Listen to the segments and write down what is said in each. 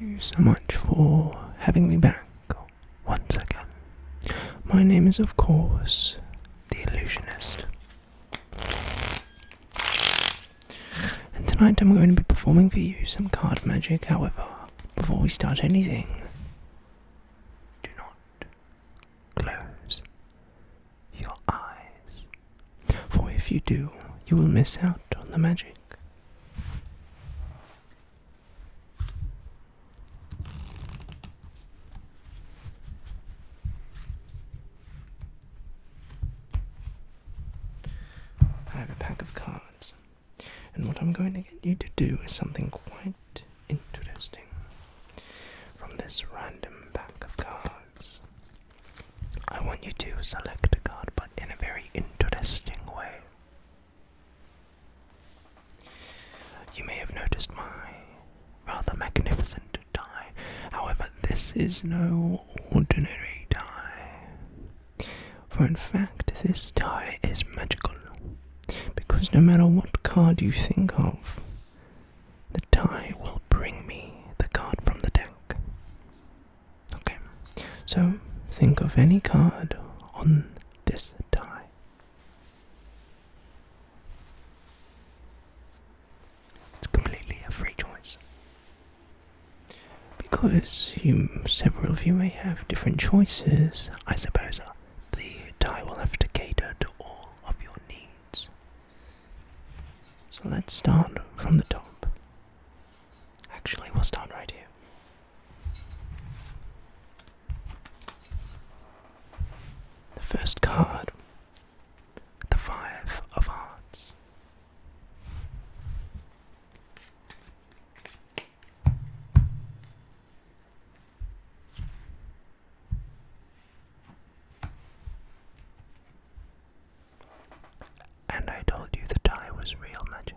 you so much for having me back once again. My name is, of course, the Illusionist. And tonight I'm going to be performing for you some card magic. However, before we start anything, do not close your eyes. For if you do, you will miss out on the magic. I have a pack of cards, and what I'm going to get you to do is something quite interesting. From this random pack of cards, I want you to select a card, but in a very interesting way. You may have noticed my rather magnificent die. However, this is no ordinary die. For in fact, this die is magical. Because no matter what card you think of, the die will bring me the card from the deck. Okay, so think of any card on this die. It's completely a free choice. Because several of you may have different choices, I suppose the die will have to cater to all of your needs. So let's start from the top. Actually, we'll start right here. The first card, the Five of Hearts. And I told you the die was real magic.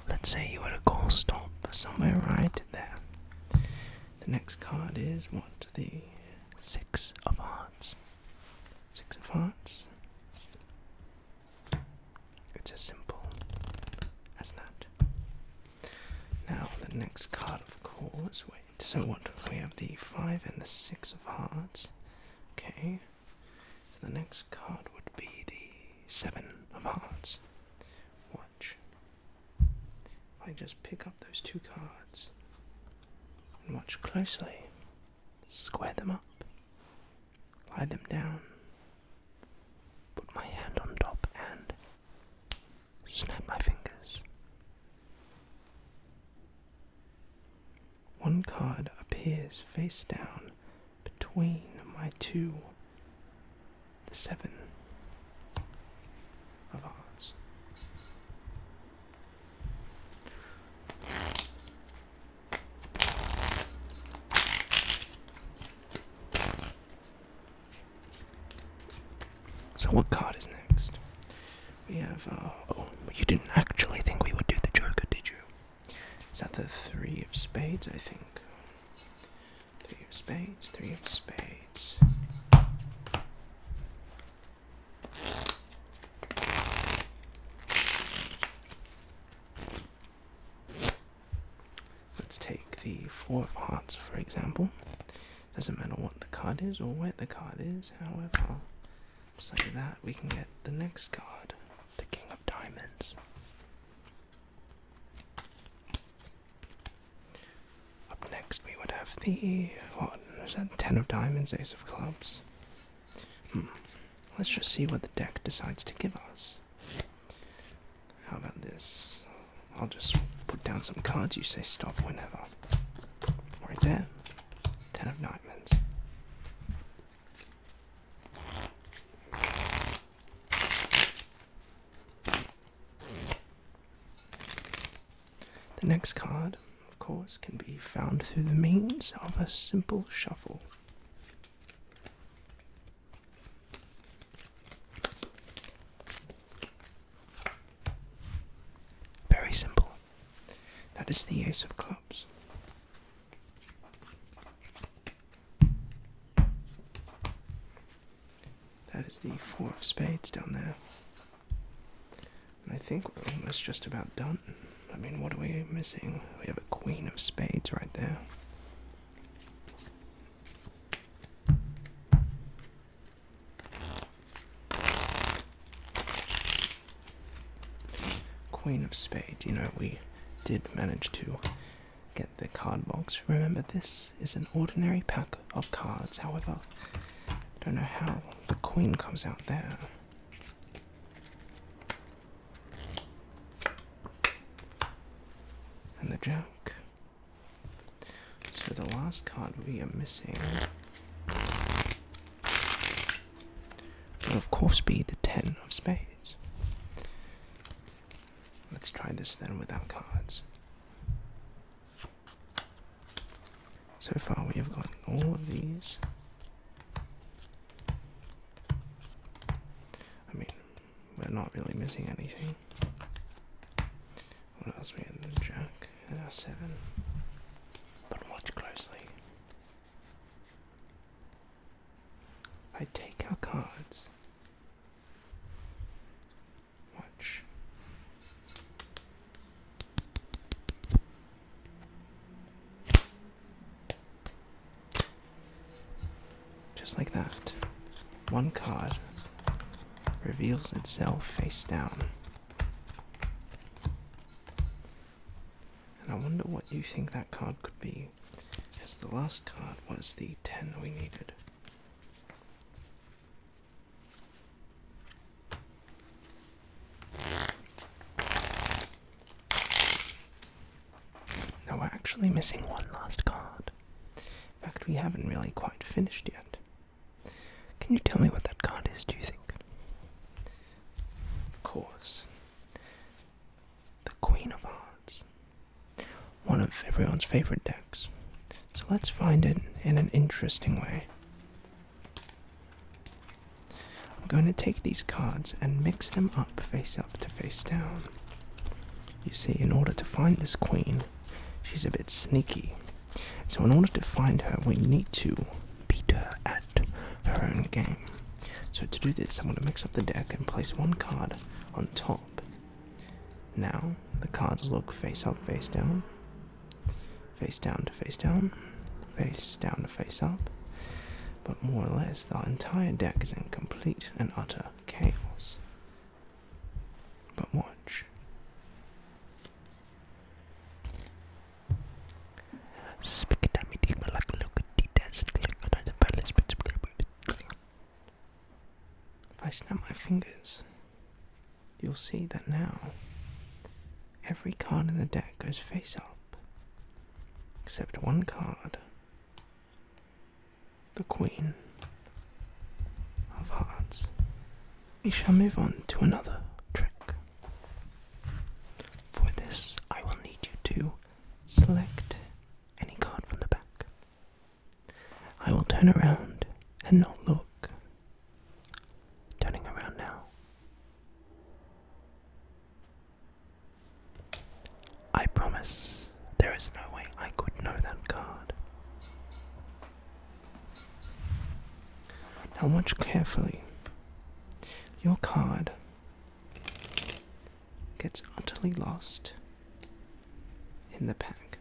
Let's say you were to call stop somewhere right there. The next card is what? The Six of Hearts. Six of Hearts. It's as simple as that. Now the next card, of course, so what? We have the Five and the Six of Hearts. Okay. So the next card would be the Seven of Hearts. Watch. I just pick up those two cards and watch closely, square them up, lie them down, put my hand on top and snap my fingers. One card appears face down between my two, the Seven of Hearts. So what card is next? We have, oh, you didn't actually think we would do the Joker, did you? Is that the Three of Spades, I think? Three of Spades, Three of Spades. Let's take the Four of Hearts, for example. Doesn't matter what the card is or where the card is, however, just like that, we can get the next card, the King of Diamonds. Up next we would have the, what is that, Ten of Diamonds, Ace of Clubs. Let's just see what the deck decides to give us. How about this? I'll just put down some cards, you say stop whenever. Right there, Ten of Diamonds. The next card, of course, can be found through the means of a simple shuffle. Very simple. That is the Ace of Clubs. That That is the 4 of spades down there. And I think we're almost just about done. I mean, what are we missing? We have a queen of spades right there. Queen of spades. You know, we did manage to get the card box. Remember, this is an ordinary pack of cards. However, I don't know how the queen comes out there. And the jack. So the last card we are missing will of course be the 10 of spades. Let's try this then without cards. So far we have got all of these. I mean, we're not really missing anything. What else? We have the jack and our 7. But watch closely. If I take our cards, watch. Just like that, one card reveals itself face down. And I wonder what you think that card could be, as the last card was the 10 we needed. Now we're actually missing one last card. In fact, we haven't really quite finished yet. Can you tell me what that card is, do you think? Of course. The Queen of Hearts. One of everyone's favorite decks. So let's find it in an interesting way. I'm going to take these cards and mix them up to face down. You see, in order to find this queen, she's a bit sneaky. So in order to find her, we need to beat her at her own game. So to do this, I'm going to mix up the deck and place one card on top. Now, the cards look face up, face down to face down, face down to face up. But more or less, the entire deck is in complete and utter chaos. But watch. If I snap my fingers, you'll see that now every card in the deck goes face up, except one card, the Queen of Hearts. We shall move on to another trick. For this, I will need you to select any card from the back. I will turn around and not look. Turning around now. I promise there is no way I could know that card. Now watch carefully. Your card gets utterly lost in the pack.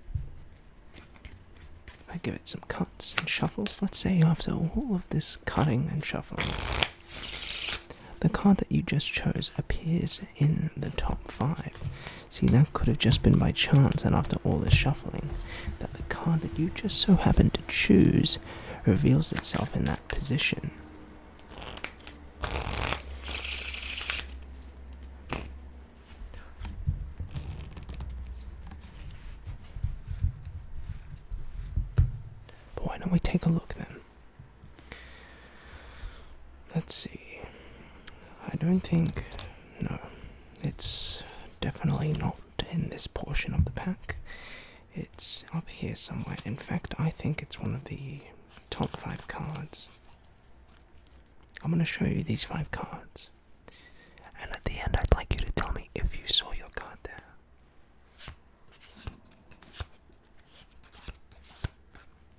I give it some cuts and shuffles. Let's say after all of this cutting and shuffling, the card that you just chose appears in the top 5. See, that could have just been by chance, and after all this shuffling, that the card that you just so happened to choose reveals itself in that position. But why don't we take a look then? Let's see. I don't think... no, it's definitely not in this portion of the pack. It's up here somewhere. In fact, I think it's one of the top 5 cards. I'm going to show you these 5 cards. And at the end, I'd like you to tell me if you saw your card there.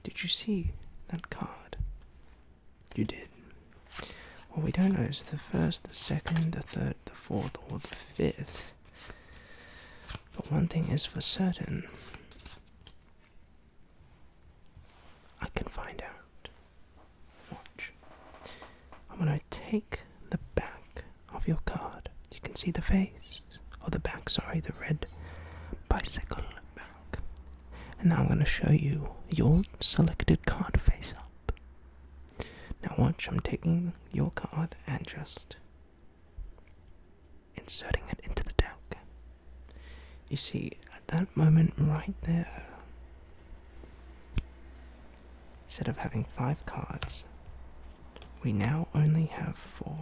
Did you see that card? You did. What we don't know is the first, the second, the third, the fourth, or the fifth. But one thing is for certain. I can find out. Watch. I'm going to take the back of your card. You can see the face. Or the back, sorry, the red bicycle back. And now I'm going to show you your selected card face up. Now watch, I'm taking your card and just inserting it into the deck. You see, at that moment right there, instead of having 5 cards, we now only have 4.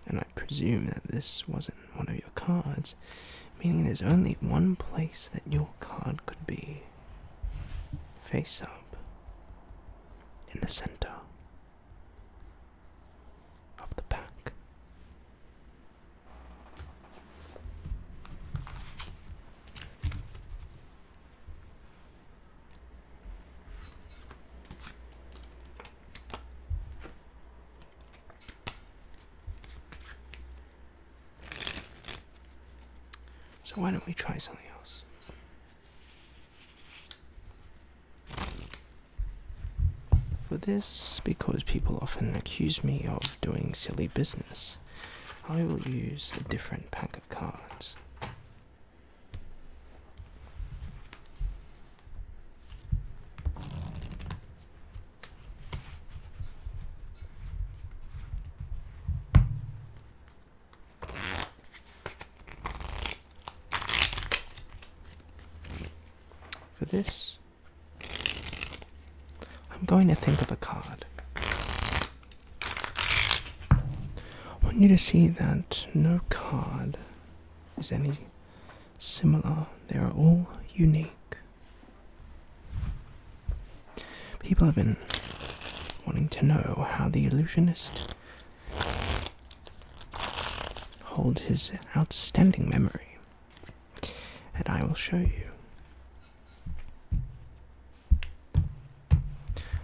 And I presume that this wasn't one of your cards, meaning there's only one place that your card could be. Face up, in the center of the pack. So why don't we try something else? For this, because people often accuse me of doing silly business, I will use a different pack of cards. For this, I'm going to think of a card. I want you to see that no card is any similar. They are all unique. People have been wanting to know how the Illusionist holds his outstanding memory, and I will show you.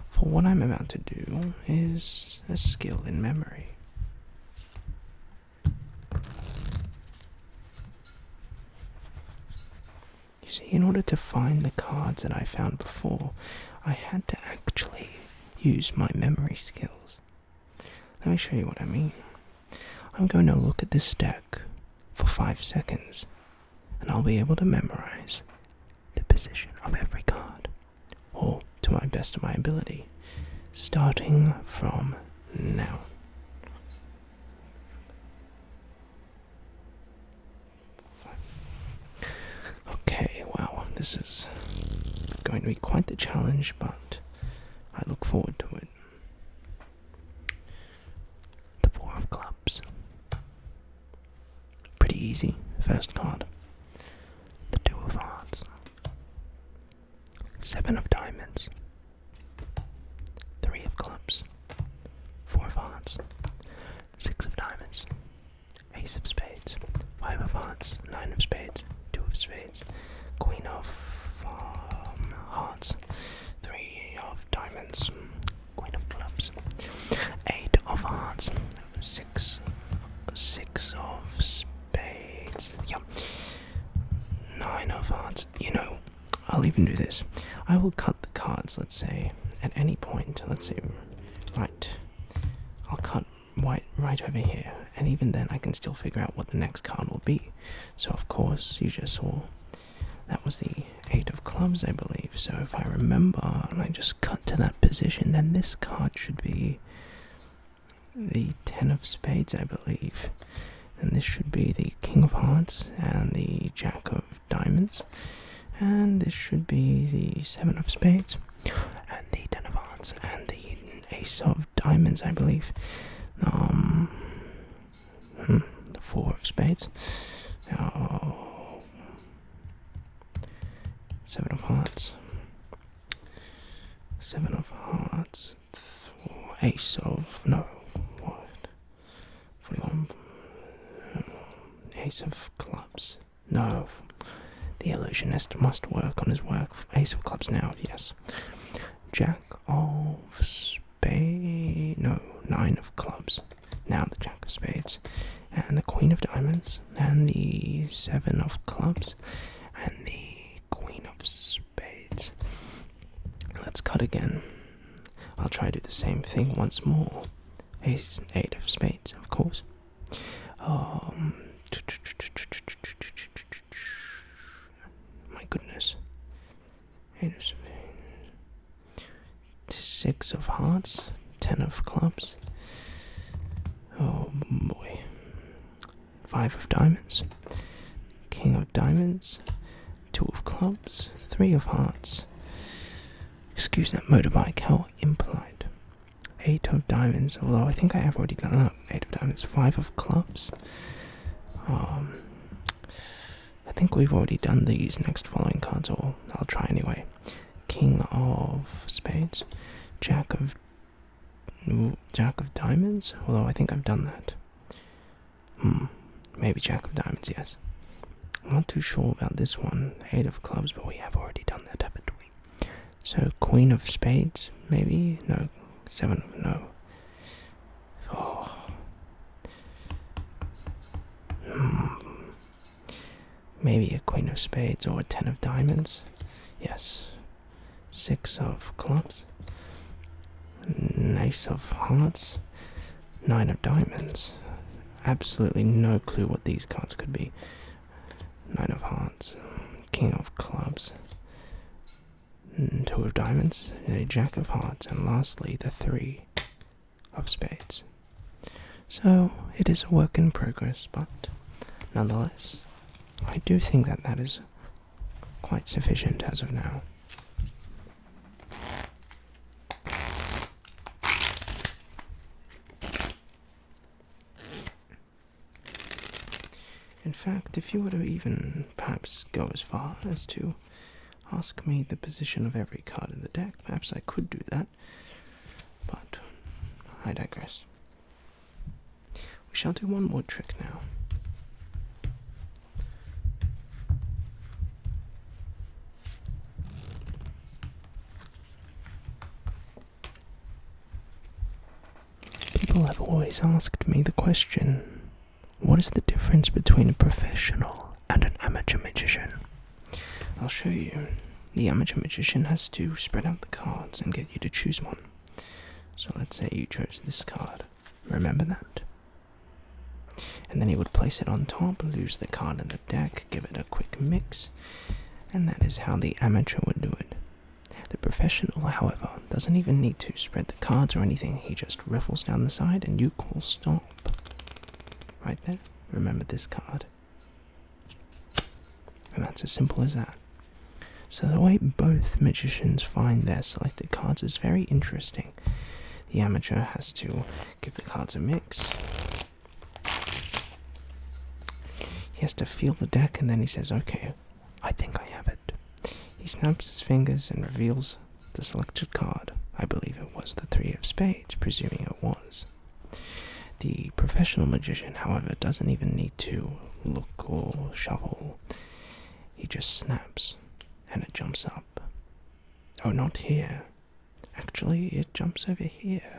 For what I'm about to do is a skill in memory. You see, in order to find the cards that I found before, I had to actually use my memory skills. Let me show you what I mean. I'm going to look at this deck for 5 seconds, and I'll be able to memorize the position of every card, or to my best of my ability, starting from now. Okay, wow, this is going to be quite the challenge, but I look forward to it. The 4 of clubs. Pretty easy, first card. The 2 of hearts. 7 of diamonds. 3 of clubs. 4 of hearts. 6 of diamonds. Ace of spades. 5 of hearts. 9 of spades. 2 of spades. Queen of hearts. 3 of diamonds. Queen of clubs. 8 of hearts. 6 of spades. Yep. 9 of hearts. You know, I'll even do this. I will cut the cards, let's say, at any point. Let's say, right. I'll cut right over here. And even then, I can still figure out what the next card will be. So, of course, you just saw that was the 8 of clubs, I believe. So, if I remember, and I just cut to that position, then this card should be the 10 of spades, I believe. And this should be the king of hearts and the jack of diamonds. And this should be the 7 of spades and the 10 of hearts and the ace of diamonds, I believe. The 4 of spades. 7 of hearts. 7 of hearts. Ace of... no. What? 41. Ace of clubs. No. The Illusionist must work on his work. Ace of clubs now, yes. Jack of spades. No, 9 of clubs. Now the Jack of spades. And the Queen of diamonds. And the 7 of clubs. And the Queen of spades. Let's cut again. I'll try to do the same thing once more. 8 of spades, of course. My goodness. 8 of spades. 6 of hearts. 10 of clubs. Oh boy. 5 of diamonds. King of diamonds. 2 of clubs. 3 of hearts. Excuse that motorbike, how impolite. 8 of diamonds, although I think I have already done that. 8 of diamonds. 5 of clubs. I think we've already done these next following cards, or I'll try anyway. King of spades. Jack of diamonds, although I think I've done that. Maybe Jack of diamonds, yes. I'm not too sure about this one. 8 of clubs, but we have already done that, haven't we? So Queen of spades, maybe? No. 7 of no. Oh. Maybe a Queen of spades or a 10 of diamonds. Yes. 6 of clubs. Ace of hearts. 9 of diamonds. Absolutely no clue what these cards could be. 9 of hearts. King of clubs. 2 of diamonds. A Jack of hearts. And lastly, the 3 of spades. So, it is a work in progress, but nonetheless, I do think that that is quite sufficient as of now. In fact, if you were to even perhaps go as far as to ask me the position of every card in the deck, perhaps I could do that, but I digress. We shall do one more trick now. People have always asked me the question, what is the difference between a professional and an amateur magician? I'll show you. The amateur magician has to spread out the cards and get you to choose one. So let's say you chose this card. Remember that? And then he would place it on top, lose the card in the deck, give it a quick mix, and that is how the amateur would do it. The professional, however, doesn't even need to spread the cards or anything. He just riffles down the side and you call stop. Right there. Remember this card. And that's as simple as that. So the way both magicians find their selected cards is very interesting. The amateur has to give the cards a mix. He has to feel the deck and then he says, okay, I think I have it. He snaps his fingers and reveals the selected card. I believe it was the 3 of spades, presuming it was. The professional magician, however, doesn't even need to look or shuffle. He just snaps, and it jumps up. Oh, not here. Actually, it jumps over here.